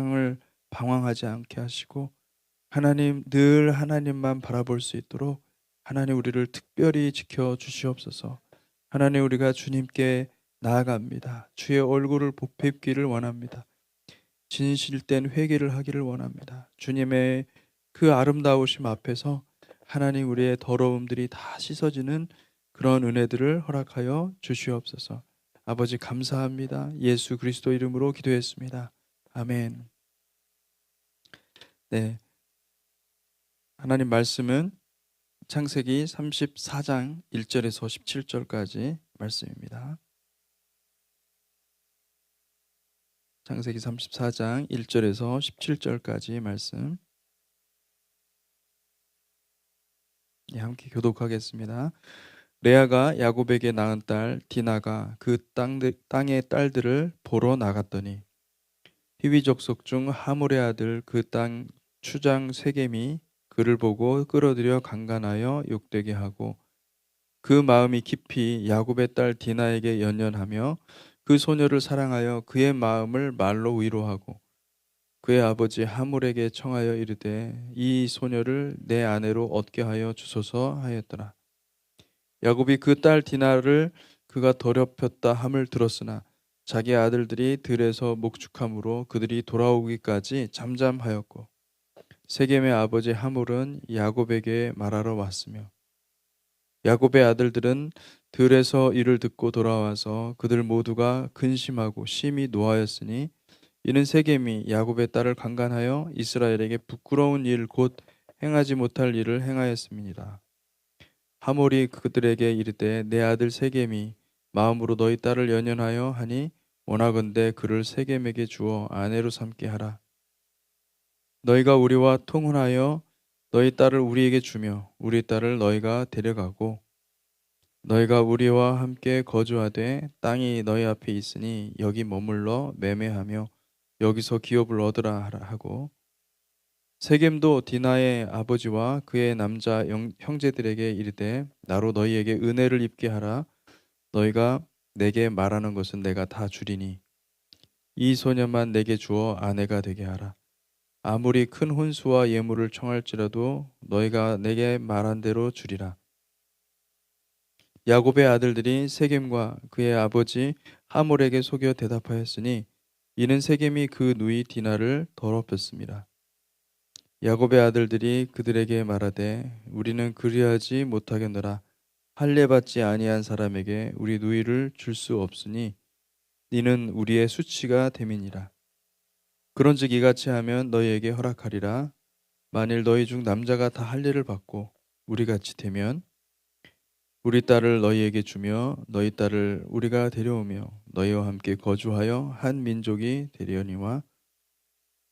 세상을 방황하지 않게 하시고 하나님 늘 하나님만 바라볼 수 있도록 하나님 우리를 특별히 지켜 주시옵소서. 하나님 우리가 주님께 나아갑니다. 주의 얼굴을 뵙기를 원합니다. 진실된 회개를 하기를 원합니다. 주님의 그 아름다우심 앞에서 하나님 우리의 더러움들이 다 씻어지는 그런 은혜들을 허락하여 주시옵소서. 아버지 감사합니다. 예수 그리스도 이름으로 기도했습니다. 아멘. 네. 하나님 말씀은 창세기 34장 1절에서 17절까지 말씀입니다. 창세기 34장 1절에서 17절까지 말씀. 함께 교독하겠습니다. 레아가 야곱에게 낳은 딸 디나가 그 땅의 딸들을 보러 나갔더니 히위 족속 중 하몰의 아들 그 땅 추장 세겜이 그를 보고 끌어들여 강간하여 욕되게 하고 그 마음이 깊이 야곱의 딸 디나에게 연연하며 그 소녀를 사랑하여 그의 마음을 말로 위로하고 그의 아버지 하몰에게 청하여 이르되 이 소녀를 내 아내로 얻게 하여 주소서 하였더라. 야곱이 그 딸 디나를 그가 더럽혔다 함을 들었으나 자기 아들들이 들에서 목축함으로 그들이 돌아오기까지 잠잠하였고 세겜의 아버지 하몰은 야곱에게 말하러 왔으며 야곱의 아들들은 들에서 이를 듣고 돌아와서 그들 모두가 근심하고 심히 노하였으니 이는 세겜이 야곱의 딸을 강간하여 이스라엘에게 부끄러운 일 곧 행하지 못할 일을 행하였음이니라. 하몰이 그들에게 이르되 내 아들 세겜이 마음으로 너희 딸을 연연하여 하니 원하건대 그를 세겜에게 주어 아내로 삼게 하라. 너희가 우리와 통혼하여 너희 딸을 우리에게 주며 우리 딸을 너희가 데려가고 너희가 우리와 함께 거주하되 땅이 너희 앞에 있으니 여기 머물러 매매하며 여기서 기업을 얻으라 하고 세겜도 디나의 아버지와 그의 남자 형제들에게 이르되 나로 너희에게 은혜를 입게 하라. 너희가 내게 말하는 것은 내가 다 주리니 이 소녀만 내게 주어 아내가 되게 하라. 아무리 큰 혼수와 예물을 청할지라도 너희가 내게 말한 대로 주리라. 야곱의 아들들이 세겜과 그의 아버지 하몰에게 속여 대답하였으니 이는 세겜이 그 누이 디나를 더럽혔습니다. 야곱의 아들들이 그들에게 말하되 우리는 그리하지 못하겠노라. 할례 받지 아니한 사람에게 우리 누이를 줄 수 없으니 이는 우리의 수치가 됨이니라. 그런즉 이같이 하면 너희에게 허락하리라. 만일 너희 중 남자가 다 할례를 받고 우리같이 되면 우리 딸을 너희에게 주며 너희 딸을 우리가 데려오며 너희와 함께 거주하여 한 민족이 되려니와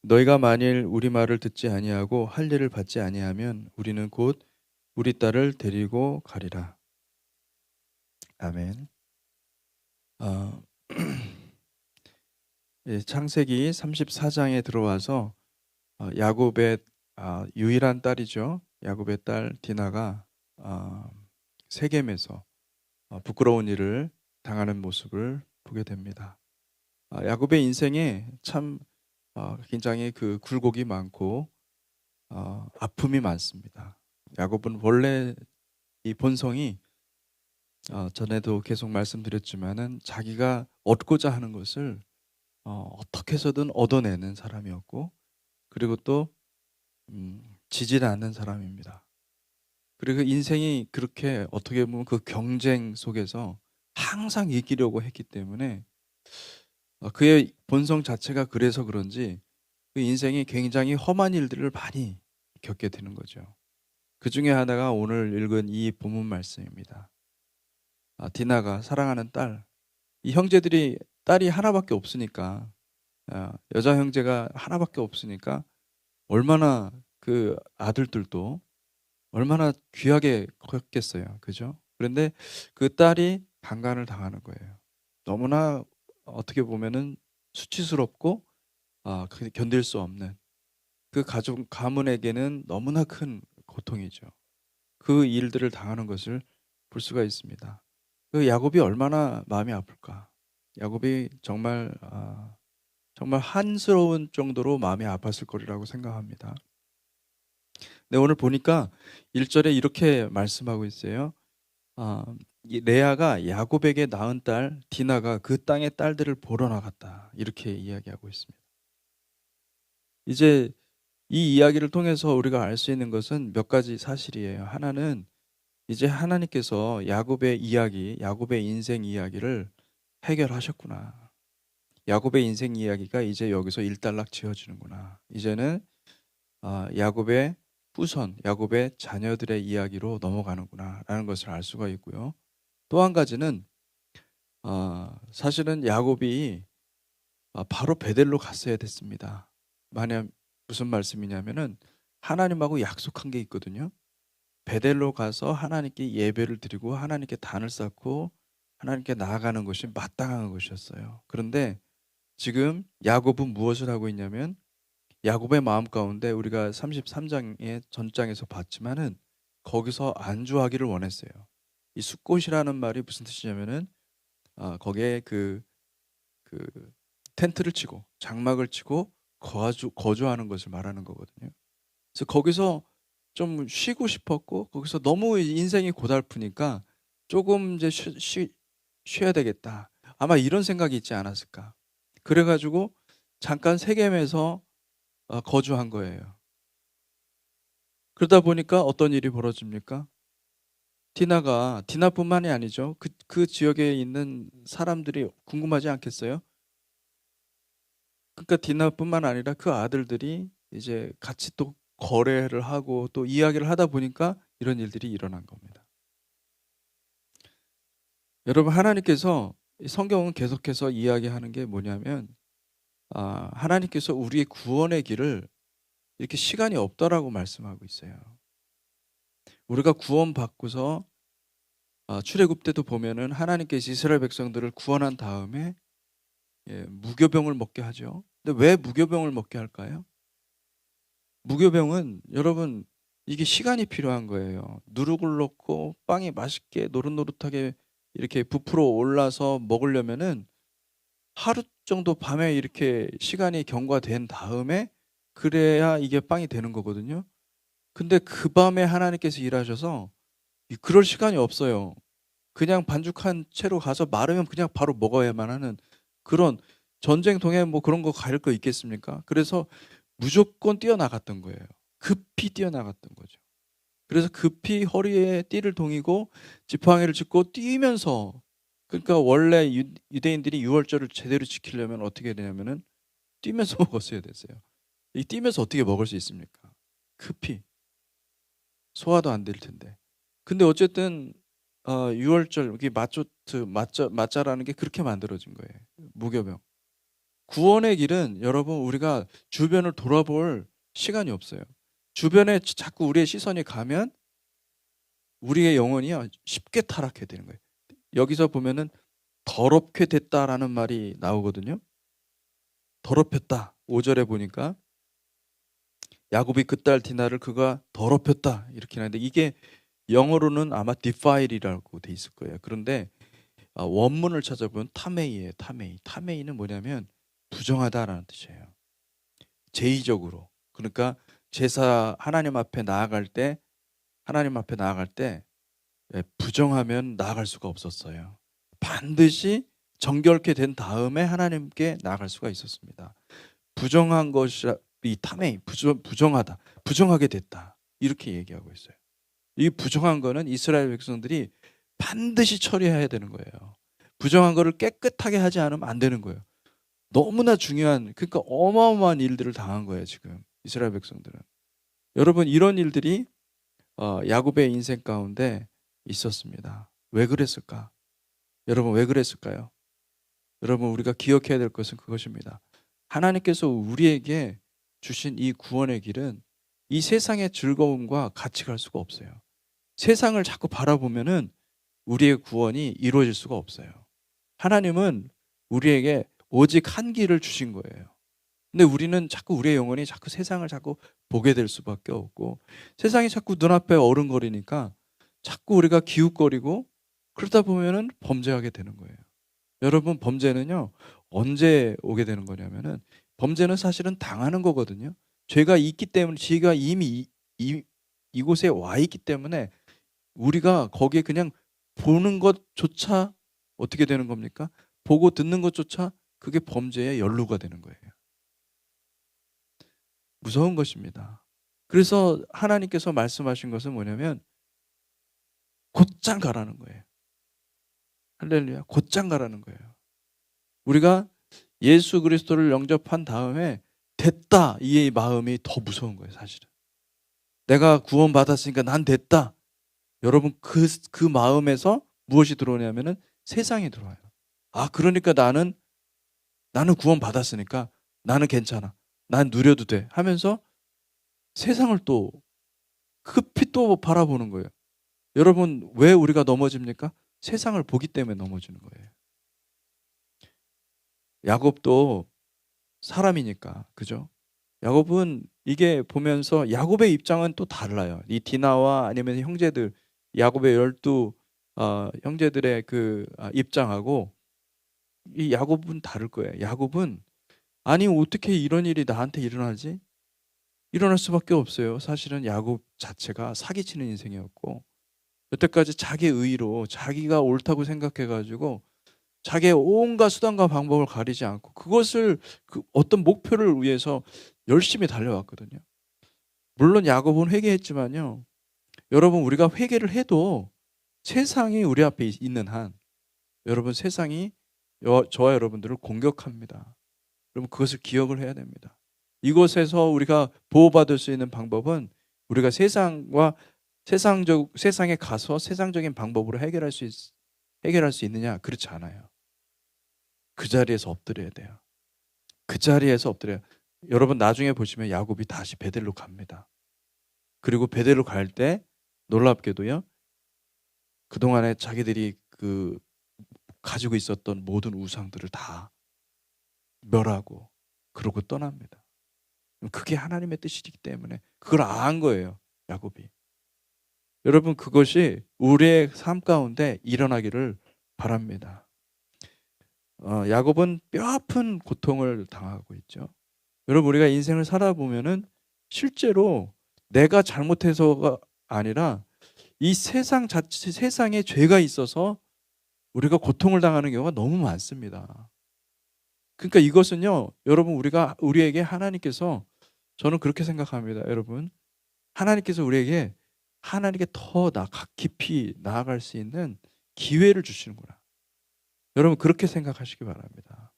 너희가 만일 우리 말을 듣지 아니하고 할례를 받지 아니하면 우리는 곧 우리 딸을 데리고 가리라. 아멘. 예, 창세기 34장에 들어와서 야곱의 유일한 딸이죠. 야곱의 딸 디나가 세겜에서 부끄러운 일을 당하는 모습을 보게 됩니다. 야곱의 인생에 참 굉장히 그 굴곡이 많고 아픔이 많습니다. 야곱은 원래 이 본성이 전에도 계속 말씀드렸지만은 자기가 얻고자 하는 것을 어떻게 해서든 얻어내는 사람이었고 그리고 또 지질 않는 사람입니다. 그리고 인생이 그렇게 어떻게 보면 그 경쟁 속에서 항상 이기려고 했기 때문에 그의 본성 자체가 그래서 그런지 그 인생이 굉장히 험한 일들을 많이 겪게 되는 거죠. 그 중에 하나가 오늘 읽은 이 본문 말씀입니다. 디나가 사랑하는 딸, 이 형제들이 딸이 하나밖에 없으니까 여자 형제가 하나밖에 없으니까 얼마나 그 아들들도 얼마나 귀하게 컸겠어요. 그죠? 그런데 그 딸이 강간을 당하는 거예요. 너무나 어떻게 보면은 수치스럽고 견딜 수 없는 그 가족 가문에게는 너무나 큰 고통이죠. 그 일들을 당하는 것을 볼 수가 있습니다. 그 야곱이 얼마나 마음이 아플까? 야곱이 정말 정말 한스러운 정도로 마음이 아팠을 거리라고 생각합니다. 네, 오늘 보니까 1절에 이렇게 말씀하고 있어요. 이 레아가 야곱에게 낳은 딸 디나가 그 땅의 딸들을 보러 나갔다. 이렇게 이야기하고 있습니다. 이제 이 이야기를 통해서 우리가 알 수 있는 것은 몇 가지 사실이에요. 하나는 이제 하나님께서 야곱의 이야기, 야곱의 인생 이야기를 해결하셨구나. 야곱의 인생 이야기가 이제 여기서 일단락 지어지는구나. 이제는 야곱의 후손, 야곱의 자녀들의 이야기로 넘어가는구나라는 것을 알 수가 있고요. 또 한 가지는 사실은 야곱이 바로 베델로 갔어야 됐습니다. 만약 무슨 말씀이냐면은 하나님하고 약속한 게 있거든요. 베델로 가서 하나님께 예배를 드리고 하나님께 단을 쌓고 하나님께 나아가는 것이 마땅한 것이었어요. 그런데 지금 야곱은 무엇을 하고 있냐면 야곱의 마음 가운데 우리가 33장의 전장에서 봤지만은 거기서 안주하기를 원했어요. 이 숫곳이라는 말이 무슨 뜻이냐면은 거기에 그 텐트를 치고 장막을 치고 거주하는 것을 말하는 거거든요. 그래서 거기서 좀 쉬고 싶었고 거기서 너무 인생이 고달프니까 조금 이제 쉬어야 되겠다. 아마 이런 생각이 있지 않았을까. 그래가지고 잠깐 세겜에서 거주한 거예요. 그러다 보니까 어떤 일이 벌어집니까? 디나뿐만이 아니죠. 그 지역에 있는 사람들이 궁금하지 않겠어요? 그러니까 디나뿐만 아니라 그 아들들이 이제 같이 또 거래를 하고 또 이야기를 하다 보니까 이런 일들이 일어난 겁니다. 여러분, 하나님께서 성경은 계속해서 이야기하는 게 뭐냐면 하나님께서 우리의 구원의 길을 이렇게 시간이 없다라고 말씀하고 있어요. 우리가 구원받고서 출애굽 때도 보면은 하나님께서 이스라엘 백성들을 구원한 다음에 무교병을 먹게 하죠. 근데 왜 무교병을 먹게 할까요? 무교병은 여러분 이게 시간이 필요한 거예요. 누룩을 넣고 빵이 맛있게 노릇노릇하게 이렇게 부풀어 올라서 먹으려면은 하루 정도 밤에 이렇게 시간이 경과된 다음에 그래야 이게 빵이 되는 거거든요. 근데 그 밤에 하나님께서 일하셔서 그럴 시간이 없어요. 그냥 반죽한 채로 가서 마르면 그냥 바로 먹어야만 하는 그런 전쟁통에 뭐 그런 거 가릴 거 있겠습니까? 그래서 무조건 뛰어나갔던 거예요. 급히 뛰어나갔던 거죠. 그래서 급히 허리에 띠를 동이고 지팡이를 짚고 뛰면서 그러니까 원래 유대인들이 유월절을 제대로 지키려면 어떻게 되냐면은 뛰면서 먹었어야 됐어요. 이 뛰면서 어떻게 먹을 수 있습니까? 급히 소화도 안 될 텐데. 근데 어쨌든 유월절 이게 맞자라는 게 그렇게 만들어진 거예요. 무교병. 구원의 길은 여러분 우리가 주변을 돌아볼 시간이 없어요. 주변에 자꾸 우리의 시선이 가면 우리의 영혼이요 쉽게 타락해 되는 거예요. 여기서 보면은 더럽게 됐다라는 말이 나오거든요. 더럽혔다. 5절에 보니까 야곱이 그 딸 디나를 그가 더럽혔다 이렇게 하는데 이게 영어로는 아마 defile이라고 돼 있을 거예요. 그런데 원문을 찾아보면 타메이예요. 타메이. 타메이는 뭐냐면 부정하다라는 뜻이에요. 제의적으로. 그러니까 제사 하나님 앞에 나아갈 때 부정하면 나아갈 수가 없었어요. 반드시 정결케 된 다음에 하나님께 나아갈 수가 있었습니다. 부정한 것이 이 타메이 부정하다. 부정하게 됐다. 이렇게 얘기하고 있어요. 이 부정한 거는 이스라엘 백성들이 반드시 처리해야 되는 거예요. 부정한 거를 깨끗하게 하지 않으면 안 되는 거예요. 너무나 중요한 그러니까 어마어마한 일들을 당한 거예요. 지금 이스라엘 백성들은. 여러분 이런 일들이 야곱의 인생 가운데 있었습니다. 왜 그랬을까? 여러분 왜 그랬을까요? 여러분 우리가 기억해야 될 것은 그것입니다. 하나님께서 우리에게 주신 이 구원의 길은 이 세상의 즐거움과 같이 갈 수가 없어요. 세상을 자꾸 바라보면은 우리의 구원이 이루어질 수가 없어요. 하나님은 우리에게 오직 한 길을 주신 거예요. 근데 우리는 자꾸 우리의 영혼이 자꾸 세상을 자꾸 보게 될 수밖에 없고 세상이 자꾸 눈앞에 어른거리니까 자꾸 우리가 기웃거리고 그러다 보면은 범죄하게 되는 거예요. 여러분 범죄는요 언제 오게 되는 거냐면은 범죄는 사실은 당하는 거거든요. 죄가 있기 때문에 지가 이미 이곳에 와 있기 때문에 우리가 거기에 그냥 보는 것조차 어떻게 되는 겁니까? 보고 듣는 것조차 그게 범죄의 연루가 되는 거예요. 무서운 것입니다. 그래서 하나님께서 말씀하신 것은 뭐냐면 곧장 가라는 거예요. 할렐루야. 곧장 가라는 거예요. 우리가 예수 그리스도를 영접한 다음에 됐다 이 마음이 더 무서운 거예요. 사실은 내가 구원받았으니까 난 됐다. 여러분 그 마음에서 무엇이 들어오냐면은 세상이 들어와요. 아 그러니까 나는 구원받았으니까 나는 괜찮아. 난 누려도 돼 하면서 세상을 또 급히 또 바라보는 거예요. 여러분 왜 우리가 넘어집니까? 세상을 보기 때문에 넘어지는 거예요. 야곱도 사람이니까 그죠? 야곱은 이게 보면서 야곱의 입장은 또 달라요. 이 디나와 아니면 형제들 야곱의 12 형제들의 그 입장하고 이 야곱은 다를 거예요. 야곱은 아니 어떻게 이런 일이 나한테 일어나지? 일어날 수밖에 없어요. 사실은 야곱 자체가 사기치는 인생이었고 여태까지 자기 의로 자기가 옳다고 생각해가지고 자기의 온갖 수단과 방법을 가리지 않고 그것을 그 어떤 목표를 위해서 열심히 달려왔거든요. 물론 야곱은 회개했지만요. 여러분 우리가 회개를 해도 세상이 우리 앞에 있는 한 여러분 세상이 저와 여러분들을 공격합니다. 여러분 그것을 기억을 해야 됩니다. 이곳에서 우리가 보호받을 수 있는 방법은 우리가 세상에 가서 세상적인 방법으로 해결할 수 있느냐? 그렇지 않아요. 그 자리에서 엎드려야 돼요. 그 자리에서 엎드려요. 여러분 나중에 보시면 야곱이 다시 베델로 갑니다. 그리고 베델로 갈 때 놀랍게도요. 그동안에 자기들이 가지고 있었던 모든 우상들을 다 멸하고 그러고 떠납니다. 그게 하나님의 뜻이기 때문에 그걸 안 거예요. 야곱이. 여러분 그것이 우리의 삶 가운데 일어나기를 바랍니다. 야곱은 뼈아픈 고통을 당하고 있죠. 여러분 우리가 인생을 살아보면은 실제로 내가 잘못해서가 아니라 이 세상 자체 세상에 죄가 있어서 우리가 고통을 당하는 경우가 너무 많습니다. 그러니까 이것은요, 여러분 우리에게 하나님께서 저는 그렇게 생각합니다, 여러분. 하나님께서 우리에게 하나님께 더 깊이 나아갈 수 있는 기회를 주시는구나. 여러분 그렇게 생각하시기 바랍니다.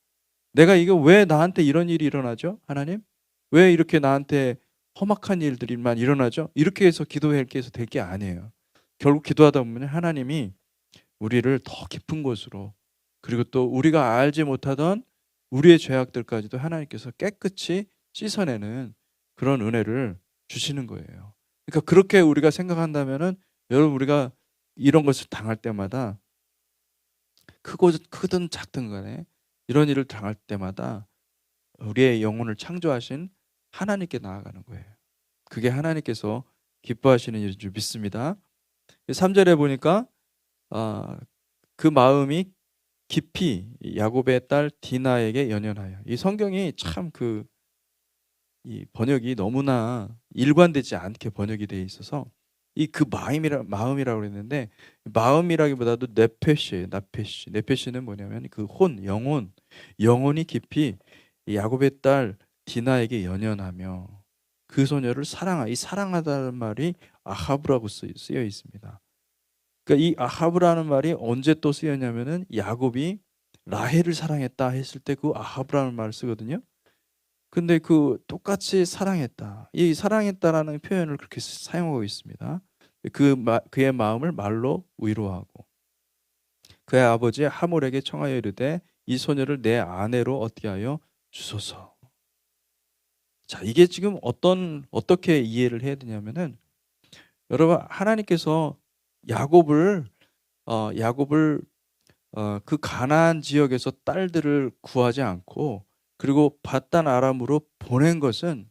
내가 이거 왜 나한테 이런 일이 일어나죠? 하나님? 왜 이렇게 나한테 험악한 일들만 일어나죠? 이렇게 해서 기도해서 될 게 아니에요. 결국 기도하다 보면 하나님이 우리를 더 깊은 곳으로 그리고 또 우리가 알지 못하던 우리의 죄악들까지도 하나님께서 깨끗이 씻어내는 그런 은혜를 주시는 거예요. 그러니까 그렇게 우리가 생각한다면은 여러분 우리가 이런 것을 당할 때마다 크든 작든 간에 이런 일을 당할 때마다 우리의 영혼을 창조하신 하나님께 나아가는 거예요. 그게 하나님께서 기뻐하시는 일인 줄 믿습니다. 3절에 보니까 그 마음이 깊이 야곱의 딸 디나에게 연연하여. 이 성경이 참 이 번역이 너무나 일관되지 않게 번역이 되어 있어서 그 마음이라고 그랬는데 마음이라기보다도 네페시예요. 네페시는 뭐냐면 그 영혼이 깊이 야곱의 딸 디나에게 연연하며 그 소녀를 이 사랑하다는 말이 아하브라고 쓰여 있습니다. 그러니까 이 아하브라는 말이 언제 또 쓰였냐면은 야곱이 라헬을 사랑했다 했을 때 그 아하브라는 말을 쓰거든요. 근데 똑같이 사랑했다. 이 사랑했다라는 표현을 그렇게 사용하고 있습니다. 그의 마음을 말로 위로하고 그의 아버지 하몰에게 청하여 이르되 이 소녀를 내 아내로 어떻게 하여 주소서. 자, 이게 지금 어떻게 이해를 해야 되냐면은 여러분 하나님께서 야곱을 그 가나안 지역에서 딸들을 구하지 않고 그리고 바단 아람으로 보낸 것은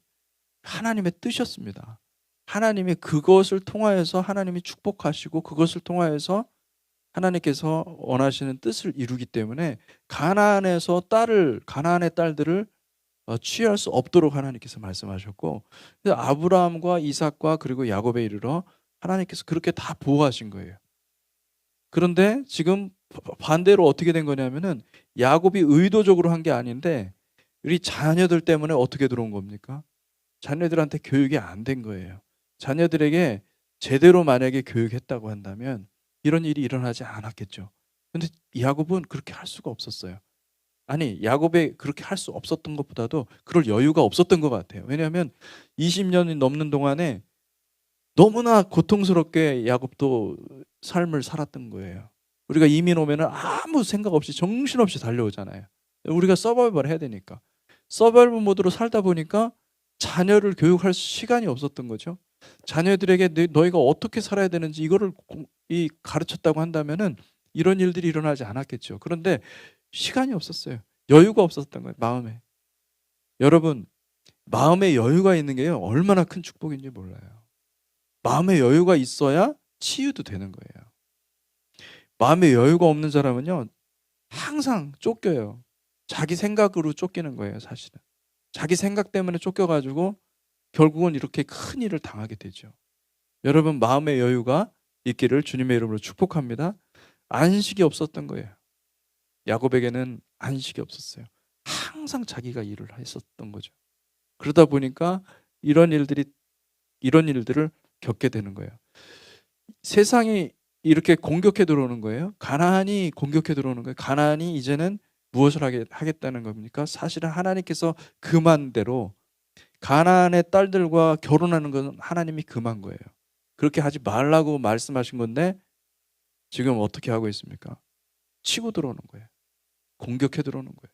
하나님의 뜻이었습니다. 하나님이 그것을 통하여서 하나님이 축복하시고 그것을 통하여서 하나님께서 원하시는 뜻을 이루기 때문에 가나안의 딸들을 취할 수 없도록 하나님께서 말씀하셨고, 그래서 아브라함과 이삭과 그리고 야곱에 이르러 하나님께서 그렇게 다 보호하신 거예요. 그런데 지금 반대로 어떻게 된 거냐면은 야곱이 의도적으로 한 게 아닌데 우리 자녀들 때문에 어떻게 들어온 겁니까? 자녀들한테 교육이 안 된 거예요. 자녀들에게 제대로 만약에 교육했다고 한다면 이런 일이 일어나지 않았겠죠. 근데 야곱은 그렇게 할 수가 없었어요. 아니, 야곱이 그렇게 할 수 없었던 것보다도 그럴 여유가 없었던 것 같아요. 왜냐하면 20년이 넘는 동안에 너무나 고통스럽게 야곱도 삶을 살았던 거예요. 우리가 이민 오면은 아무 생각 없이 정신없이 달려오잖아요. 우리가 서바이벌 해야 되니까. 서바이벌 모드로 살다 보니까 자녀를 교육할 시간이 없었던 거죠. 자녀들에게 너희가 어떻게 살아야 되는지 이거를 가르쳤다고 한다면은 이런 일들이 일어나지 않았겠죠. 그런데 시간이 없었어요. 여유가 없었던 거예요, 마음에. 여러분, 마음에 여유가 있는 게 얼마나 큰 축복인지 몰라요. 마음에 여유가 있어야 치유도 되는 거예요. 마음에 여유가 없는 사람은요, 항상 쫓겨요. 자기 생각으로 쫓기는 거예요, 사실은. 자기 생각 때문에 쫓겨가지고 결국은 이렇게 큰 일을 당하게 되죠. 여러분, 마음의 여유가 있기를 주님의 이름으로 축복합니다. 안식이 없었던 거예요. 야곱에게는 안식이 없었어요. 항상 자기가 일을 했었던 거죠. 그러다 보니까 이런 일들을 겪게 되는 거예요. 세상이 이렇게 공격해 들어오는 거예요. 가나안이 공격해 들어오는 거예요. 가나안이 이제는 무엇을 하겠다는 겁니까? 사실은 하나님께서 금한 대로 가나안의 딸들과 결혼하는 건 하나님이 금한 거예요. 그렇게 하지 말라고 말씀하신 건데 지금 어떻게 하고 있습니까? 치고 들어오는 거예요. 공격해 들어오는 거예요.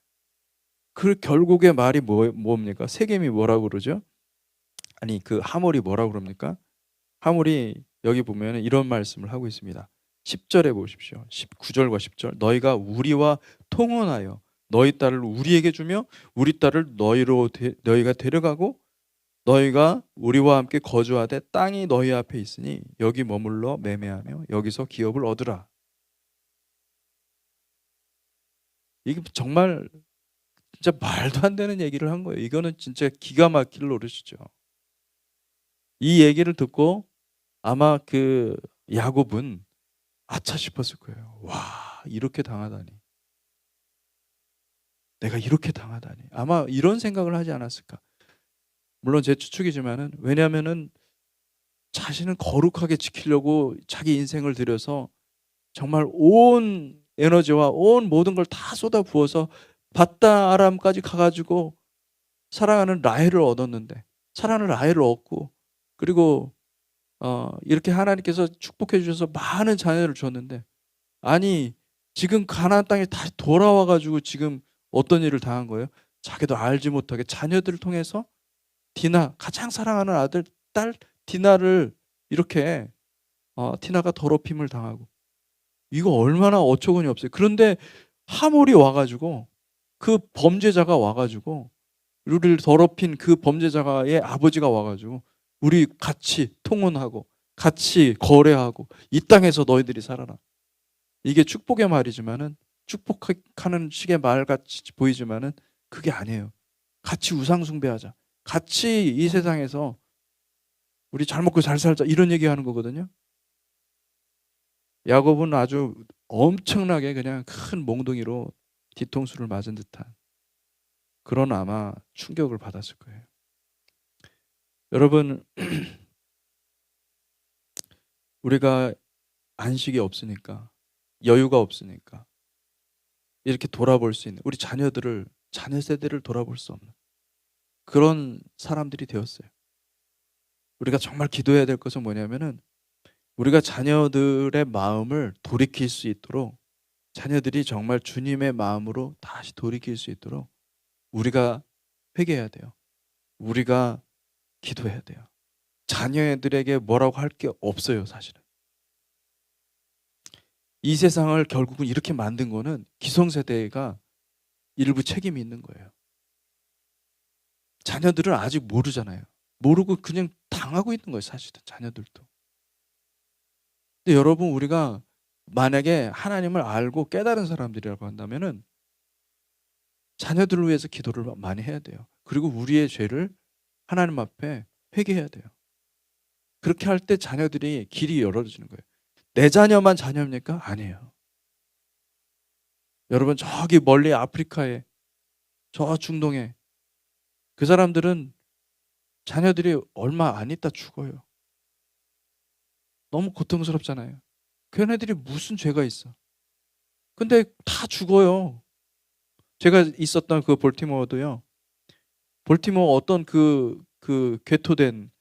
그 결국의 말이 뭡니까? 세겜이 뭐라고 그러죠? 아니, 그 하몰이 뭐라고 그럽니까? 하몰이 여기 보면 이런 말씀을 하고 있습니다. 10절에 보십시오. 9절과 10절. 너희가 우리와 통혼하여 너희 딸을 우리에게 주며 우리 딸을 너희가 데려가고 너희가 우리와 함께 거주하되 땅이 너희 앞에 있으니 여기 머물러 매매하며 여기서 기업을 얻으라. 이게 정말 진짜 말도 안 되는 얘기를 한 거예요. 이거는 진짜 기가 막힐 노릇이죠. 이 얘기를 듣고 아마 그 야곱은 아차 싶었을 거예요. 와, 이렇게 당하다니. 내가 이렇게 당하다니. 아마 이런 생각을 하지 않았을까. 물론 제 추측이지만은, 왜냐하면은 자신은 거룩하게 지키려고 자기 인생을 들여서 정말 온 에너지와 온 모든 걸 다 쏟아 부어서 바다 아람까지 가가지고 사랑하는 라헬을 얻었는데, 사랑하는 라헬을 얻고, 그리고 이렇게 하나님께서 축복해 주셔서 많은 자녀를 줬는데, 아니 지금 가나안 땅에 다시 돌아와가지고 지금 어떤 일을 당한 거예요? 자기도 알지 못하게 자녀들을 통해서 디나, 가장 사랑하는 딸 디나를 이렇게 티나가 더럽힘을 당하고, 이거 얼마나 어처구니 없어요. 그런데 하몰이 와가지고, 그 범죄자가 와가지고, 우리를 더럽힌 그 범죄자의 아버지가 와가지고 우리 같이 통혼하고 같이 거래하고 이 땅에서 너희들이 살아라. 이게 축복의 말이지만은, 축복하는 식의 말같이 보이지만은 그게 아니에요. 같이 우상 숭배하자. 같이 이 세상에서 우리 잘 먹고 잘 살자, 이런 얘기하는 거거든요. 야곱은 아주 엄청나게 그냥 큰 몽둥이로 뒤통수를 맞은 듯한 그런 아마 충격을 받았을 거예요. 여러분, 우리가 안식이 없으니까, 여유가 없으니까 이렇게 돌아볼 수 있는, 우리 자녀 세대를 돌아볼 수 없는 그런 사람들이 되었어요. 우리가 정말 기도해야 될 것은 뭐냐면은, 우리가 자녀들의 마음을 돌이킬 수 있도록, 자녀들이 정말 주님의 마음으로 다시 돌이킬 수 있도록 우리가 회개해야 돼요. 우리가 기도해야 돼요. 자녀들에게 뭐라고 할 게 없어요, 사실은. 이 세상을 결국은 이렇게 만든 거는 기성세대가 일부 책임이 있는 거예요. 자녀들은 아직 모르잖아요. 모르고 그냥 당하고 있는 거예요, 사실은 자녀들도. 근데 여러분, 우리가 만약에 하나님을 알고 깨달은 사람들이라고 한다면은 자녀들을 위해서 기도를 많이 해야 돼요. 그리고 우리의 죄를 하나님 앞에 회개해야 돼요. 그렇게 할 때 자녀들이 길이 열어지는 거예요. 내 자녀만 자녀입니까? 아니에요. 여러분 저기 멀리 아프리카에 저 중동에 그 사람들은 자녀들이 얼마 안 있다 죽어요. 너무 고통스럽잖아요. 걔네들이 무슨 죄가 있어. 근데 다 죽어요. 제가 있었던 그 볼티모어도요. 볼티모어 어떤 그 괴토된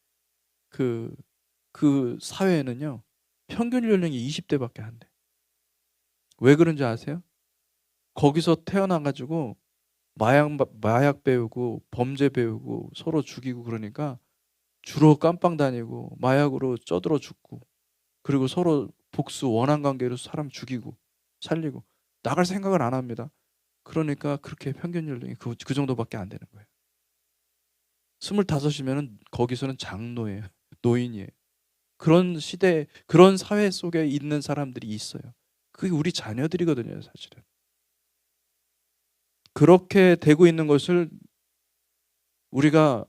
그 사회에는요. 평균 연령이 20대밖에 안 돼. 왜 그런지 아세요? 거기서 태어나가지고 마약 배우고 범죄 배우고 서로 죽이고 그러니까 주로 깜빵 다니고 마약으로 쪄들어 죽고 그리고 서로 복수 원한 관계로 사람 죽이고 살리고 나갈 생각을 안 합니다. 그러니까 그렇게 평균 연령이 그 정도밖에 안 되는 거예요. 25이면은 거기서는 장노예요. 노인이에요. 그런 시대, 그런 사회 속에 있는 사람들이 있어요. 그게 우리 자녀들이거든요, 사실은. 그렇게 되고 있는 것을 우리가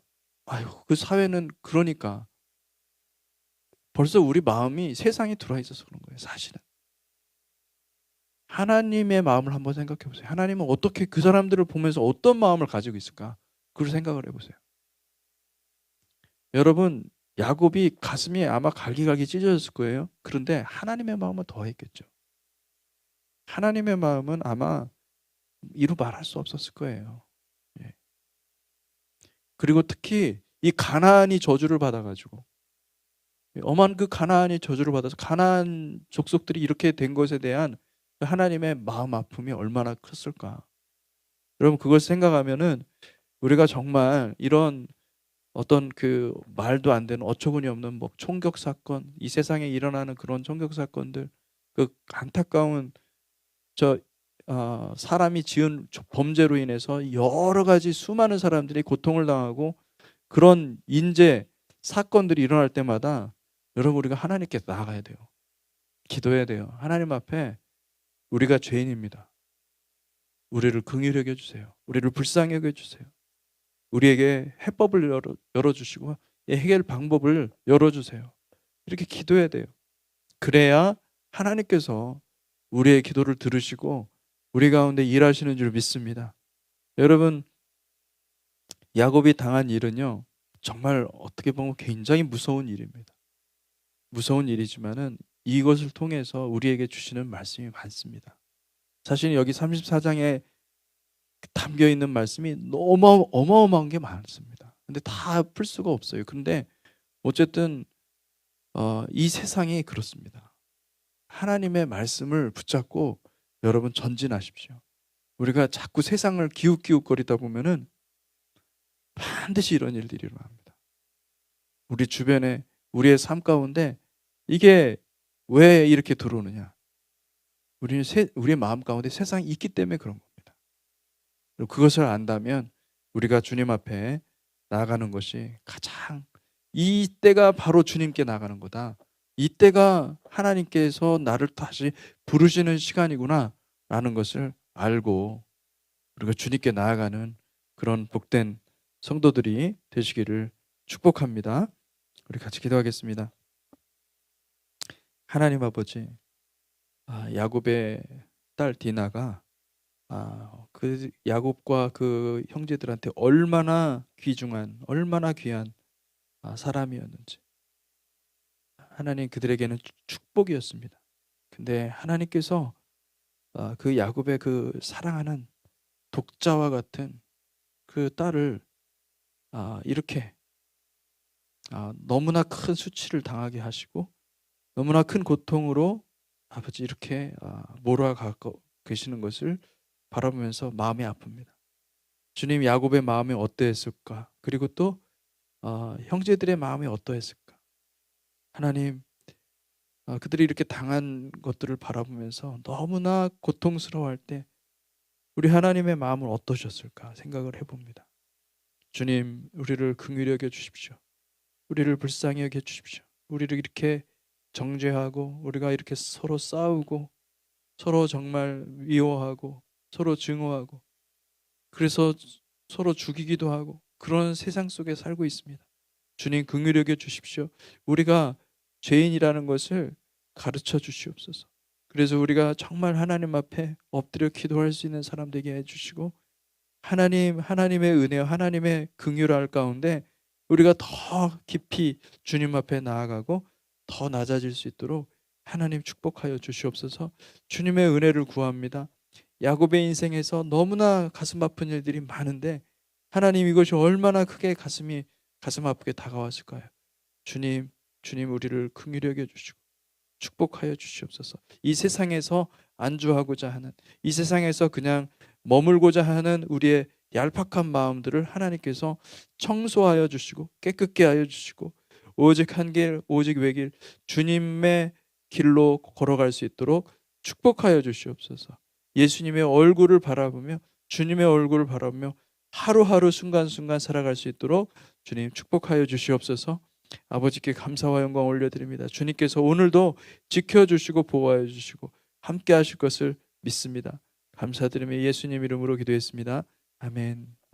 아유, 그 사회는 그러니까 벌써 우리 마음이 세상에 들어와 있어서 그런 거예요, 사실은. 하나님의 마음을 한번 생각해 보세요. 하나님은 어떻게 그 사람들을 보면서 어떤 마음을 가지고 있을까? 그걸 생각을 해 보세요. 여러분, 야곱이 가슴이 아마 갈기갈기 찢어졌을 거예요. 그런데 하나님의 마음은 더했겠죠. 하나님의 마음은 아마 이루 말할 수 없었을 거예요. 예. 그리고 특히 이 가나안이 저주를 받아가지고 엄한 그 가나안이 저주를 받아서 가나안 족속들이 이렇게 된 것에 대한 하나님의 마음 아픔이 얼마나 컸을까. 여러분 그걸 생각하면은 우리가 정말 이런 어떤 그 말도 안 되는 어처구니 없는 뭐 총격 사건, 이 세상에 일어나는 그런 총격 사건들, 그 안타까운 저 사람이 지은 범죄로 인해서 여러 가지 수많은 사람들이 고통을 당하고 그런 인재 사건들이 일어날 때마다 여러분 우리가 하나님께 나아가야 돼요. 기도해야 돼요. 하나님 앞에 우리가 죄인입니다. 우리를 긍휼히 여겨 주세요. 우리를 불쌍히 여겨 주세요. 우리에게 해법을 열어주시고 해결 방법을 열어주세요. 이렇게 기도해야 돼요. 그래야 하나님께서 우리의 기도를 들으시고 우리 가운데 일하시는 줄 믿습니다. 여러분 야곱이 당한 일은요. 정말 어떻게 보면 굉장히 무서운 일입니다. 무서운 일이지만은 이것을 통해서 우리에게 주시는 말씀이 많습니다. 사실 여기 34장에 담겨 있는 말씀이 너무 어마어마한 게 많습니다. 근데 다 풀 수가 없어요. 근데 어쨌든 이 세상이 그렇습니다. 하나님의 말씀을 붙잡고 여러분 전진하십시오. 우리가 자꾸 세상을 기웃기웃거리다 보면은 반드시 이런 일들이 일어납니다. 우리 주변에 우리의 삶 가운데 이게 왜 이렇게 들어오느냐? 우리의 마음 가운데 세상이 있기 때문에 그런 겁니다. 그리고 그것을 안다면 우리가 주님 앞에 나아가는 것이 가장 이때가 바로 주님께 나가는 거다. 이때가 하나님께서 나를 다시 부르시는 시간이구나 라는 것을 알고 우리가 주님께 나아가는 그런 복된 성도들이 되시기를 축복합니다. 우리 같이 기도하겠습니다. 하나님 아버지, 야곱의 딸 디나가 그 야곱과 그 형제들한테 얼마나 귀중한, 얼마나 귀한 사람이었는지 하나님 그들에게는 축복이었습니다. 근데 하나님께서 그 야곱의 그 사랑하는 독자와 같은 그 딸을 이렇게 너무나 큰 수치를 당하게 하시고 너무나 큰 고통으로 아버지 이렇게 몰아가고 계시는 것을 바라보면서 마음이 아픕니다. 주님 야곱의 마음이 어떠했을까? 그리고 또 형제들의 마음이 어떠했을까? 하나님 그들이 이렇게 당한 것들을 바라보면서 너무나 고통스러워할 때 우리 하나님의 마음은 어떠셨을까 생각을 해봅니다. 주님 우리를 긍휼히 여겨 주십시오. 우리를 불쌍히 여겨 주십시오. 우리를 이렇게 정죄하고 우리가 이렇게 서로 싸우고 서로 정말 미워하고 서로 증오하고 그래서 서로 죽이기도 하고 그런 세상 속에 살고 있습니다. 주님 긍휼히 여겨 주십시오. 우리가 죄인이라는 것을 가르쳐 주시옵소서. 그래서 우리가 정말 하나님 앞에 엎드려 기도할 수 있는 사람 되게 해주시고 하나님의 은혜와 하나님의 긍휼할 가운데 우리가 더 깊이 주님 앞에 나아가고 더 낮아질 수 있도록 하나님 축복하여 주시옵소서. 주님의 은혜를 구합니다. 야곱의 인생에서 너무나 가슴 아픈 일들이 많은데 하나님 이것이 얼마나 크게 가슴 아프게 다가왔을까요? 주님 우리를 긍휼히 여겨 주시고 축복하여 주시옵소서. 이 세상에서 안주하고자 하는 이 세상에서 그냥 머물고자 하는 우리의 얄팍한 마음들을 하나님께서 청소하여 주시고 깨끗게 하여 주시고 오직 한 길 오직 외길 주님의 길로 걸어갈 수 있도록 축복하여 주시옵소서. 예수님의 얼굴을 바라보며 주님의 얼굴을 바라보며 하루하루 순간순간 살아갈 수 있도록 주님 축복하여 주시옵소서. 아버지께 감사와 영광 올려드립니다. 주님께서 오늘도 지켜주시고 보호하여 주시고 함께 하실 것을 믿습니다. 감사드리며 예수님 이름으로 기도했습니다. 아멘.